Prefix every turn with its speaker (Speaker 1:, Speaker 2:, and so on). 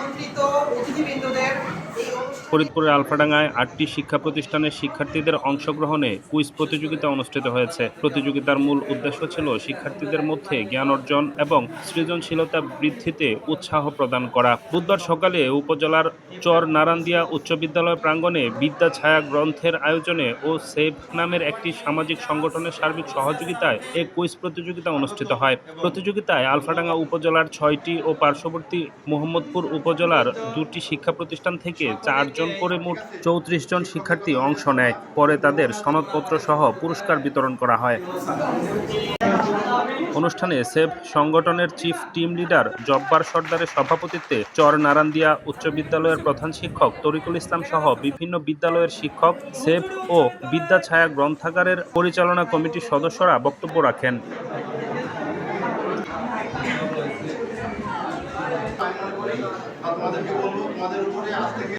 Speaker 1: আমন্ত্রিত অতিথিবৃন্দদের
Speaker 2: ফরিদপুরের আলফাডাঙ্গায় ৮টি শিক্ষা প্রতিষ্ঠানের শিক্ষার্থীদের অংশগ্রহণে কুইজ প্রতিযোগিতা অনুষ্ঠিত হয়েছে। প্রতিযোগিতার মূল উদ্দেশ্য ছিল শিক্ষার্থীদের মধ্যে জ্ঞান অর্জন এবং সৃজনশীলতা বৃদ্ধিতে উৎসাহ প্রদান করা। বুধবার সকালে উপজেলার চর নারান্দিয়া উচ্চ বিদ্যালয় প্রাঙ্গণে বিদ্যা ছায়া গ্রন্থের আয়োজনে ও সেভ নামের একটি সামাজিক সংগঠনের সার্বিক সহযোগিতায় এ কুইজ প্রতিযোগিতা অনুষ্ঠিত হয়। প্রতিযোগিতায় আলফাডাঙ্গা উপজেলার ৬টি ও পার্শ্ববর্তী মোহাম্মদপুর উপজেলার ২টি শিক্ষা প্রতিষ্ঠান থেকে ৪ জন করে মোট ৩৪ জন শিক্ষার্থী অংশ নেয়। পরে তাদের সনদপত্র সহ পুরস্কার বিতরণ করা হয়। অনুষ্ঠানে সেভ সংগঠনের চিফ টিম লিডার জব্বার সর্দারের সভাপতিত্বে চর নারান্দিয়া উচ্চ বিদ্যালয়ের প্রধান শিক্ষক তরিকুল ইসলাম সহ বিভিন্ন বিদ্যালয়ের শিক্ষক, সেভ ও বিদ্যা ছায়া গ্রন্থাগারের পরিচালনা কমিটির সদস্যরা বক্তব্য রাখেন।
Speaker 3: আপনাদেরকে বলবো তোমাদের উপরে আজ থেকে